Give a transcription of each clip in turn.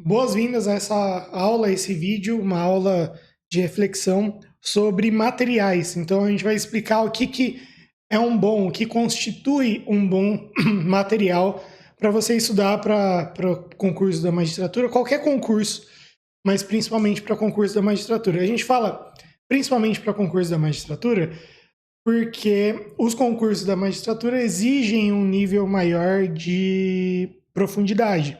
Boas-vindas a essa aula, esse vídeo, uma aula de reflexão sobre materiais. Então a gente vai explicar o que é o que constitui um bom material para você estudar para o concurso da magistratura, qualquer concurso, mas principalmente para concurso da magistratura. A gente fala principalmente para concurso da magistratura porque os concursos da magistratura exigem um nível maior de profundidade.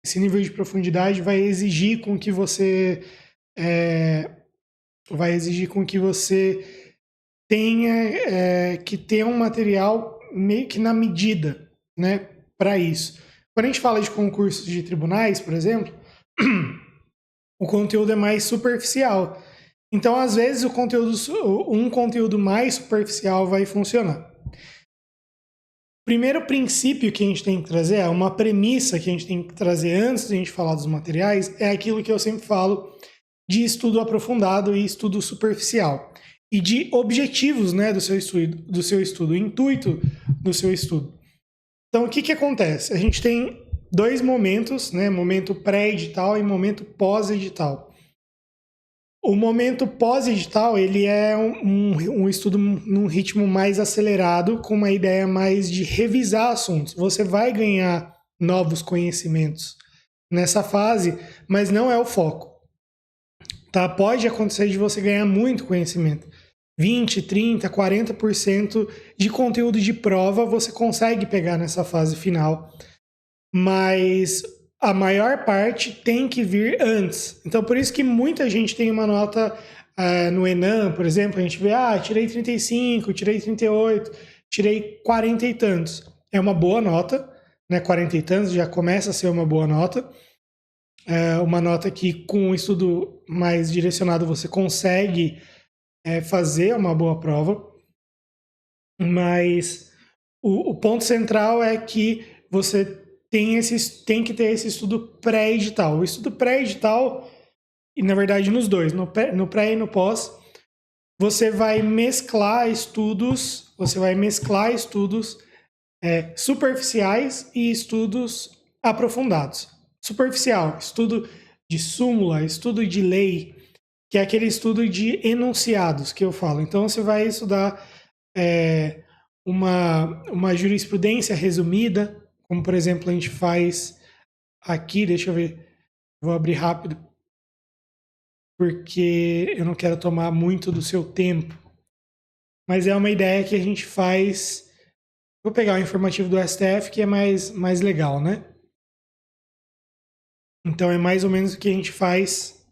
Esse nível de profundidade vai exigir com que você tenha que ter um material meio que na medida, né, para isso. Quando a gente fala de concursos de tribunais, por exemplo, o conteúdo é mais superficial. Então, às vezes, um conteúdo mais superficial vai funcionar. Primeiro princípio que a gente tem que trazer, uma premissa que a gente tem que trazer antes de a gente falar dos materiais, é aquilo que eu sempre falo de estudo aprofundado e estudo superficial. E de objetivos, né, do seu estudo, o intuito do seu estudo. Então, o que acontece? A gente tem dois momentos, né, momento pré-edital e momento pós-edital. O momento pós-edital, ele é um estudo num ritmo mais acelerado, com uma ideia mais de revisar assuntos. Você vai ganhar novos conhecimentos nessa fase, mas não é o foco. Tá? Pode acontecer de você ganhar muito conhecimento. 20, 30, 40% de conteúdo de prova você consegue pegar nessa fase final. Mas a maior parte tem que vir antes. Então, por isso que muita gente tem uma nota no Enem, por exemplo, a gente vê, tirei 35, tirei 38, tirei 40 e tantos. É uma boa nota, né? 40 e tantos já começa a ser uma boa nota. É uma nota que, com um estudo mais direcionado, você consegue fazer uma boa prova. Mas o ponto central é que você tem que ter esse estudo pré-edital. O estudo pré-edital, e na verdade nos dois, no pré e no pós, você vai mesclar estudos superficiais e estudos aprofundados. Superficial, estudo de súmula, estudo de lei, que é aquele estudo de enunciados que eu falo. Então você vai estudar uma jurisprudência resumida, como, por exemplo, a gente faz aqui, deixa eu ver, vou abrir rápido, porque eu não quero tomar muito do seu tempo. Mas é uma ideia que a gente faz. Vou pegar o informativo do STF, que é mais legal, né? Então é mais ou menos o que a gente faz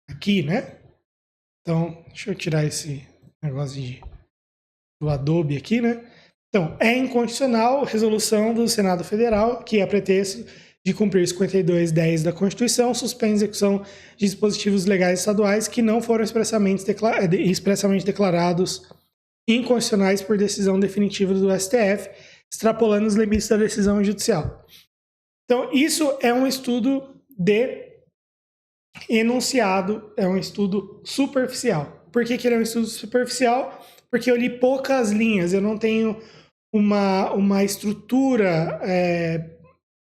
aqui, né? Então, deixa eu tirar esse negócio do Adobe aqui, né? Então, é inconstitucional resolução do Senado Federal que, a pretexto de cumprir 5210 da Constituição, suspende a execução de dispositivos legais estaduais que não foram expressamente declarados inconstitucionais por decisão definitiva do STF, extrapolando os limites da decisão judicial. Então, isso é um estudo de enunciado, é um estudo superficial. Por que ele é um estudo superficial? Porque eu li poucas linhas, eu não tenho uma estrutura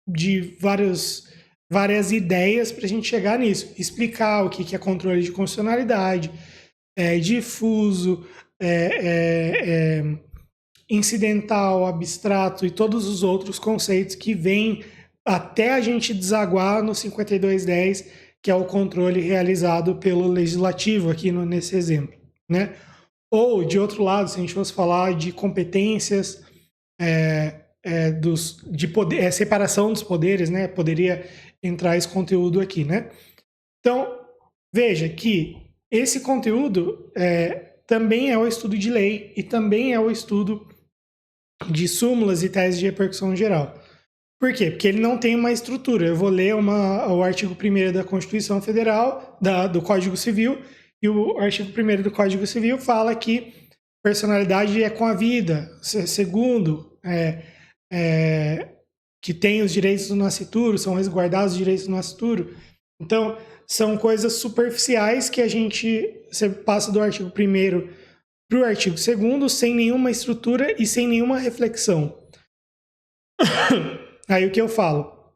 de várias ideias para a gente chegar nisso. Explicar o que é controle de constitucionalidade, difuso, incidental, abstrato e todos os outros conceitos que vêm até a gente desaguar no 5210, que é o controle realizado pelo legislativo aqui nesse exemplo, né? Ou, de outro lado, se a gente fosse falar de competências, separação dos poderes, né? Poderia entrar esse conteúdo aqui, né? Então, veja que esse conteúdo também é o estudo de lei e também é o estudo de súmulas e teses de repercussão geral. Por quê? Porque ele não tem uma estrutura. Eu vou ler o artigo 1º da Constituição Federal, do Código Civil, e o artigo 1º do Código Civil fala que personalidade é com a vida. Segundo, que tem os direitos do nascituro, são resguardados os direitos do nascituro. Então, são coisas superficiais que você passa do artigo 1º para o artigo 2º sem nenhuma estrutura e sem nenhuma reflexão. Aí o que eu falo?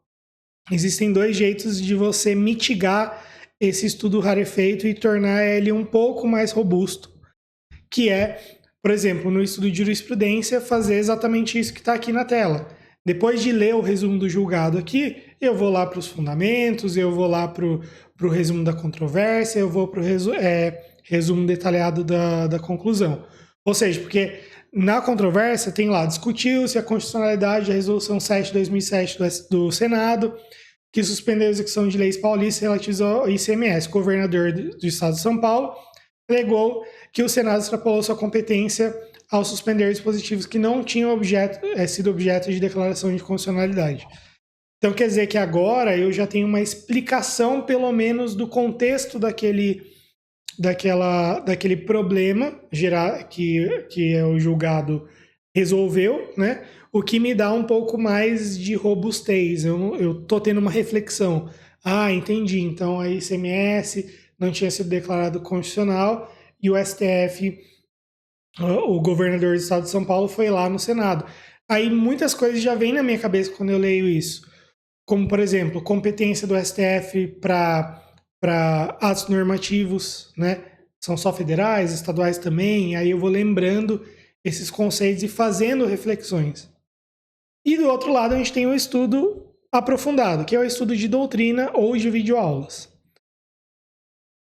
existem dois jeitos de você mitigar esse estudo rarefeito e tornar ele um pouco mais robusto, que é, por exemplo, no estudo de jurisprudência, fazer exatamente isso que está aqui na tela. Depois de ler o resumo do julgado aqui, eu vou lá para os fundamentos, eu vou lá para o resumo da controvérsia, eu vou para o resumo detalhado da conclusão. Ou seja, porque na controvérsia tem lá, discutiu-se a constitucionalidade da resolução 7 de 2007 do Senado, que suspendeu a execução de leis paulistas relativas ao ICMS. O governador do estado de São Paulo alegou que o Senado extrapolou sua competência ao suspender dispositivos que não tinham sido objeto de declaração de constitucionalidade. Então quer dizer que agora eu já tenho uma explicação, pelo menos, do contexto daquele problema que o julgado resolveu, né? O que me dá um pouco mais de robustez. Eu tô tendo uma reflexão. Ah, entendi. Então a ICMS não tinha sido declarado constitucional e o STF, o governador do estado de São Paulo, foi lá no Senado. Aí muitas coisas já vêm na minha cabeça quando eu leio isso. Como, por exemplo, competência do STF para atos normativos, né? São só federais, estaduais também. Aí eu vou lembrando esses conceitos e fazendo reflexões. E do outro lado a gente tem o estudo aprofundado, que é o estudo de doutrina ou de videoaulas.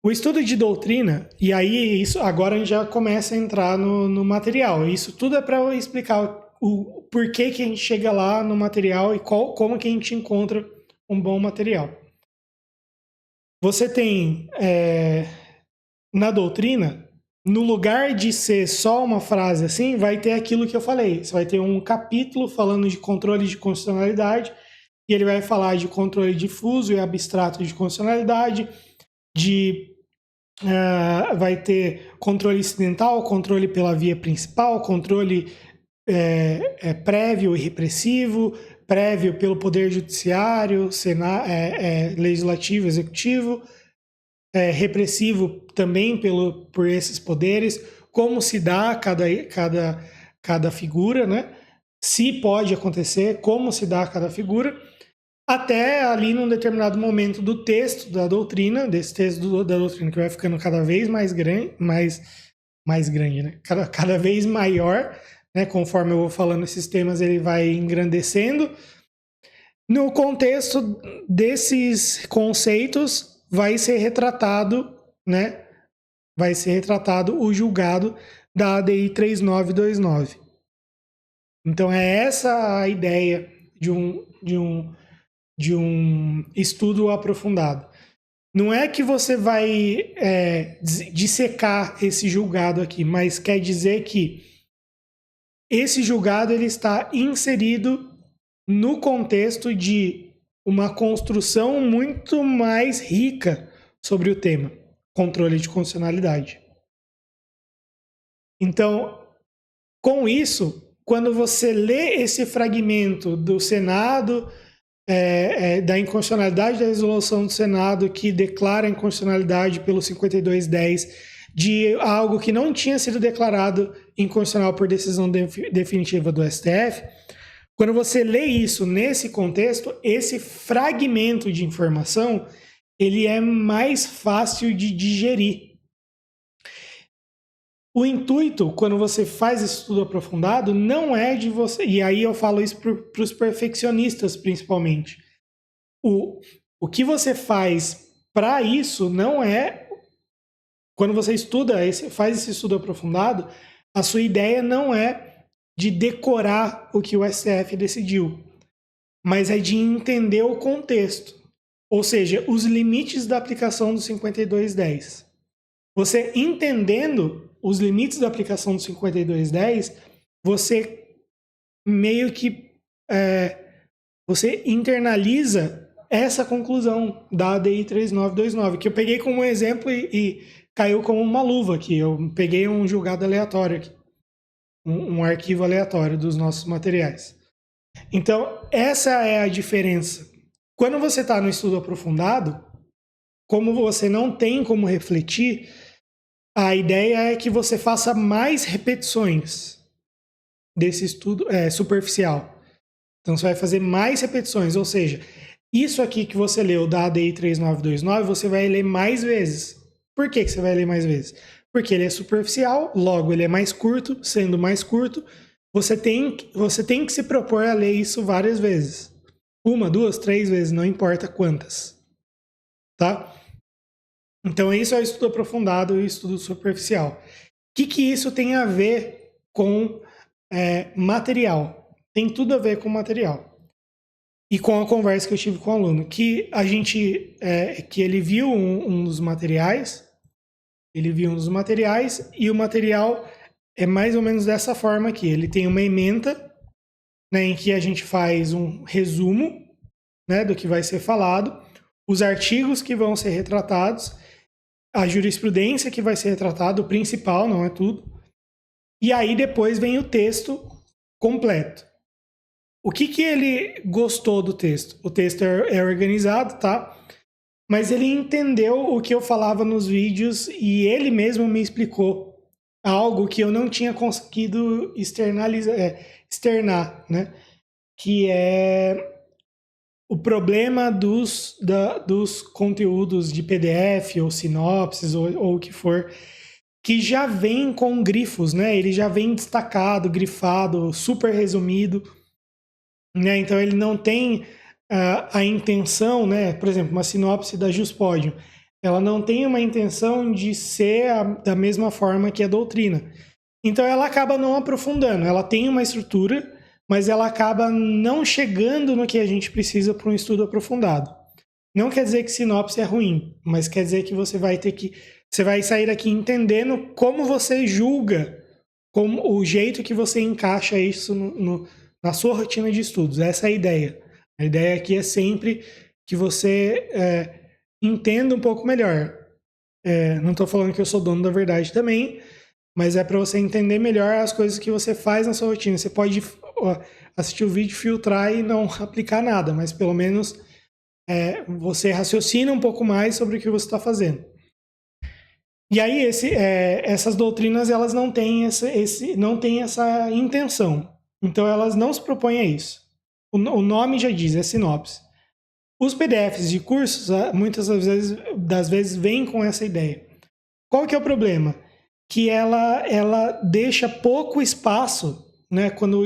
O estudo de doutrina, e aí isso agora a gente já começa a entrar no material. Isso tudo é para eu explicar o porquê que a gente chega lá no material e como que a gente encontra um bom material. Você tem, na doutrina, no lugar de ser só uma frase assim, vai ter aquilo que eu falei. Você vai ter um capítulo falando de controle de constitucionalidade, e ele vai falar de controle difuso e abstrato de constitucionalidade, vai ter controle incidental, controle pela via principal, controle prévio e repressivo, prévio pelo Poder Judiciário, Legislativo, Executivo, repressivo também por esses poderes, como se dá cada figura, né? Se pode acontecer, como se dá cada figura, até ali num determinado momento do texto da doutrina, desse texto da doutrina que vai ficando cada vez mais grande, né? Cada vez maior, né? Conforme eu vou falando esses temas, ele vai engrandecendo. No contexto desses conceitos, vai ser retratado, né? Vai ser retratado o julgado da ADI 3929. Então é essa a ideia de um estudo aprofundado. Não é que você vai dissecar esse julgado aqui, mas quer dizer que esse julgado ele está inserido no contexto de uma construção muito mais rica sobre o tema, controle de constitucionalidade. Então, com isso, quando você lê esse fragmento do Senado, da inconstitucionalidade da resolução do Senado que declara a inconstitucionalidade pelo 5210 de algo que não tinha sido declarado inconstitucional por decisão definitiva do STF, quando você lê isso nesse contexto, esse fragmento de informação, ele é mais fácil de digerir. O intuito, quando você faz esse estudo aprofundado, não é de você... E aí eu falo isso para os perfeccionistas, principalmente. O que você faz para isso não é... Quando você faz esse estudo aprofundado, a sua ideia não é de decorar o que o STF decidiu, mas é de entender o contexto. Ou seja, os limites da aplicação do 5210. Você entendendo os limites da aplicação do 5210, você meio que você internaliza essa conclusão da ADI 3929, que eu peguei como exemplo e caiu como uma luva aqui. Eu peguei um julgado aleatório aqui, um arquivo aleatório dos nossos materiais. Então, essa é a diferença. Quando você está no estudo aprofundado, como você não tem como refletir, a ideia é que você faça mais repetições desse estudo superficial. Então, você vai fazer mais repetições, ou seja, isso aqui que você leu da ADI 3929, você vai ler mais vezes. Por que você vai ler mais vezes? Porque ele é superficial, logo ele é mais curto, sendo mais curto, você tem que se propor a ler isso várias vezes. 1, 2, 3 vezes, não importa quantas. Tá? Então isso é o estudo aprofundado e o estudo superficial. O que isso tem a ver com material? Tem tudo a ver com material. E com a conversa que eu tive com o aluno, que que ele viu um dos materiais, e o material é mais ou menos dessa forma aqui. Ele tem uma ementa, né, em que a gente faz um resumo, né, do que vai ser falado, os artigos que vão ser retratados, a jurisprudência que vai ser retratada, o principal, não é tudo. E aí depois vem o texto completo. O que ele gostou do texto? O texto é organizado, tá? Mas ele entendeu o que eu falava nos vídeos e ele mesmo me explicou algo que eu não tinha conseguido externar, né? Que é o problema dos conteúdos de PDF ou sinopses ou o que for, que já vem com grifos, né? Ele já vem destacado, grifado, super resumido, né? Então ele não tem a intenção, né? Por exemplo, uma sinopse da Juspodium, ela não tem uma intenção de ser da mesma forma que a doutrina. Então ela acaba não aprofundando, ela tem uma estrutura, mas ela acaba não chegando no que a gente precisa para um estudo aprofundado. Não quer dizer que sinopse é ruim, mas quer dizer que você vai sair daqui entendendo como você julga, como o jeito que você encaixa isso na sua rotina de estudos. Essa é a ideia. A ideia aqui é sempre que você entenda um pouco melhor. Não estou falando que eu sou dono da verdade também, mas é para você entender melhor as coisas que você faz na sua rotina. Você pode assistir o vídeo, filtrar e não aplicar nada, mas pelo menos você raciocina um pouco mais sobre o que você está fazendo. E aí essas doutrinas elas não têm essa intenção. Então elas não se propõem a isso. O nome já diz, é sinopse. Os PDFs de cursos, muitas das vezes vêm com essa ideia. Qual que é o problema? Que ela deixa pouco espaço, né, quando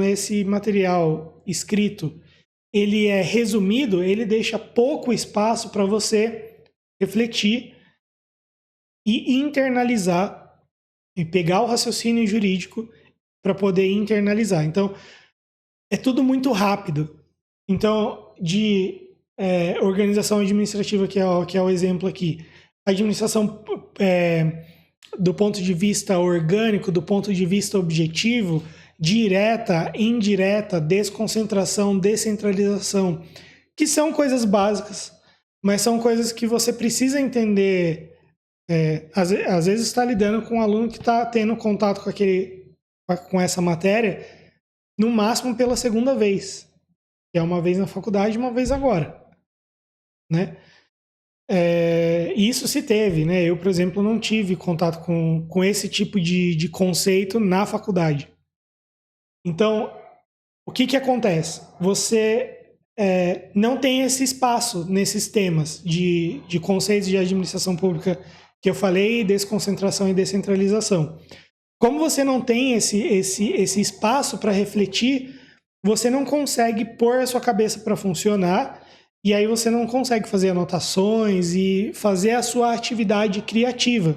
esse material escrito ele é resumido, ele deixa pouco espaço para você refletir e internalizar e pegar o raciocínio jurídico para poder internalizar. Então, é tudo muito rápido. Então, de organização administrativa, que é o exemplo aqui, a administração do ponto de vista orgânico, do ponto de vista objetivo, direta, indireta, desconcentração, descentralização, que são coisas básicas, mas são coisas que você precisa entender. Às vezes está lidando com um aluno que está tendo contato com essa matéria, no máximo pela segunda vez, que é uma vez na faculdade e uma vez agora, né? Isso se teve, né? Eu, por exemplo, não tive contato com esse tipo de conceito na faculdade. Então, o que acontece? Você não tem esse espaço nesses temas de conceitos de administração pública que eu falei, desconcentração e descentralização. Como você não tem esse espaço para refletir, você não consegue pôr a sua cabeça para funcionar e aí você não consegue fazer anotações e fazer a sua atividade criativa.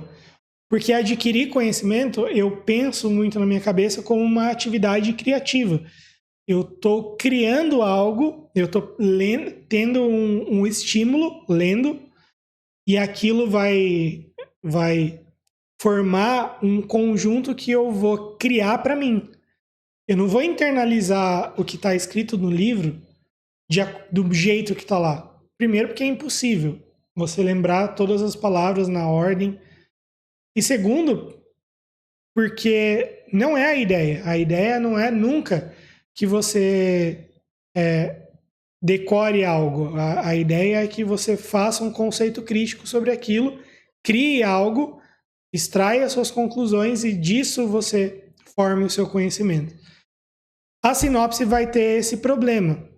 Porque adquirir conhecimento, eu penso muito na minha cabeça como uma atividade criativa. Eu estou criando algo, eu estou tendo um estímulo, lendo, e aquilo vai formar um conjunto que eu vou criar para mim. Eu não vou internalizar o que está escrito no livro do jeito que está lá. Primeiro, porque é impossível você lembrar todas as palavras na ordem. E segundo, porque não é a ideia. A ideia não é nunca que você decore algo. A ideia é que você faça um conceito crítico sobre aquilo, crie algo, extraia suas conclusões e disso você forme o seu conhecimento. A sinopse vai ter esse problema,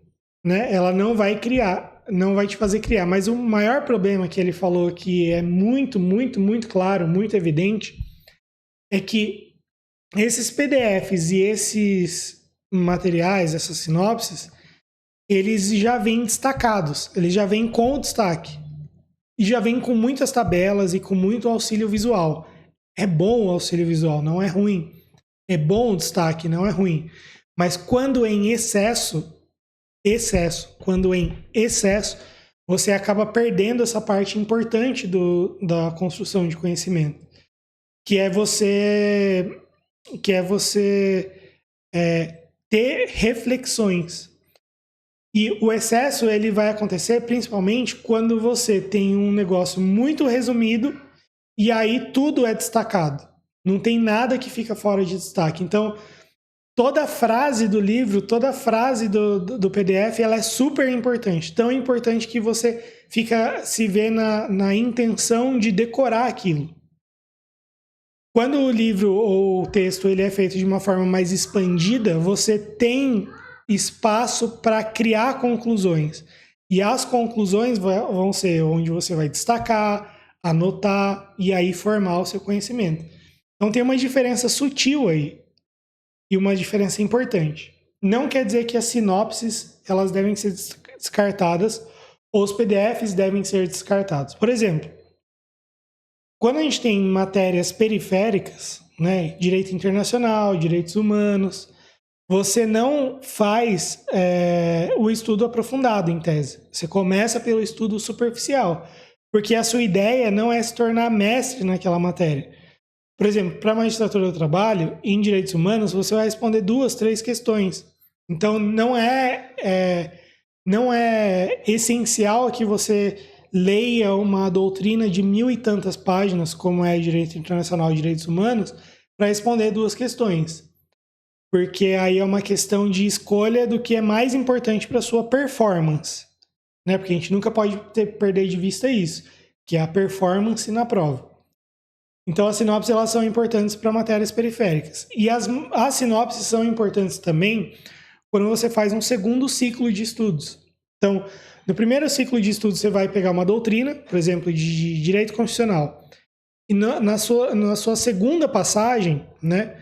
né? Ela não vai criar. não vai te fazer criar. Mas o maior problema que ele falou, que é muito, muito, muito claro, muito evidente, é que esses PDFs e esses materiais, essas sinopses, eles já vêm destacados, eles já vêm com o destaque. E já vêm com muitas tabelas e com muito auxílio visual. É bom o auxílio visual, não é ruim. É bom o destaque, não é ruim. Mas quando em excesso, quando em excesso, você acaba perdendo essa parte importante da construção de conhecimento, que é você ter reflexões. E o excesso ele vai acontecer principalmente quando você tem um negócio muito resumido e aí tudo é destacado. Não tem nada que fica fora de destaque. Então, toda frase do livro, toda frase do PDF, ela é super importante. Tão importante que você se vê na intenção de decorar aquilo. Quando o livro ou o texto ele é feito de uma forma mais expandida, você tem espaço para criar conclusões. E as conclusões vão ser onde você vai destacar, anotar e aí formar o seu conhecimento. Então tem uma diferença sutil aí e uma diferença importante. Não quer dizer que as sinopses elas devem ser descartadas ou os PDFs devem ser descartados. Por exemplo, quando a gente tem matérias periféricas, né, direito internacional, direitos humanos, você não faz o estudo aprofundado em tese. Você começa pelo estudo superficial, porque a sua ideia não é se tornar mestre naquela matéria. Por exemplo, para a magistratura do trabalho, em direitos humanos, você vai responder 2, 3 questões. Então, não é essencial que você leia uma doutrina de 1000 e tantas páginas, como é direito internacional e direitos humanos, para responder 2 questões. Porque aí é uma questão de escolha do que é mais importante para a sua performance. Né? Porque a gente nunca pode perder de vista isso, que é a performance na prova. Então, as sinopses elas são importantes para matérias periféricas. E as sinopses são importantes também quando você faz um segundo ciclo de estudos. Então, no primeiro ciclo de estudos, você vai pegar uma doutrina, por exemplo, de direito constitucional. E na sua segunda passagem, né,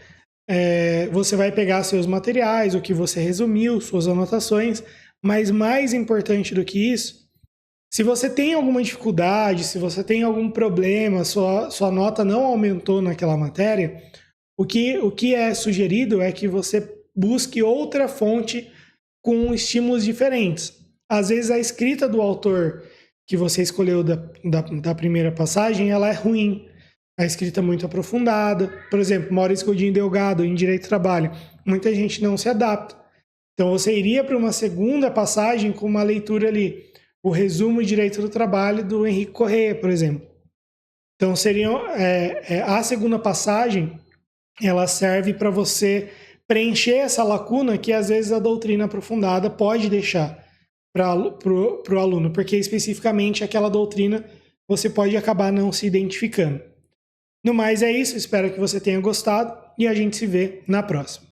você vai pegar seus materiais, o que você resumiu, suas anotações. Mas mais importante do que isso, se você tem alguma dificuldade, se você tem algum problema, sua nota não aumentou naquela matéria, o que é sugerido é que você busque outra fonte com estímulos diferentes. Às vezes a escrita do autor que você escolheu da primeira passagem, ela é ruim. A escrita é muito aprofundada. Por exemplo, Maurício Godinho Delgado, em Direito do Trabalho. Muita gente não se adapta. Então você iria para uma segunda passagem com uma leitura ali. O resumo de Direito do Trabalho do Henrique Corrêa, por exemplo. Então a segunda passagem, ela serve para você preencher essa lacuna que às vezes a doutrina aprofundada pode deixar para o aluno, porque especificamente aquela doutrina você pode acabar não se identificando. No mais é isso, espero que você tenha gostado e a gente se vê na próxima.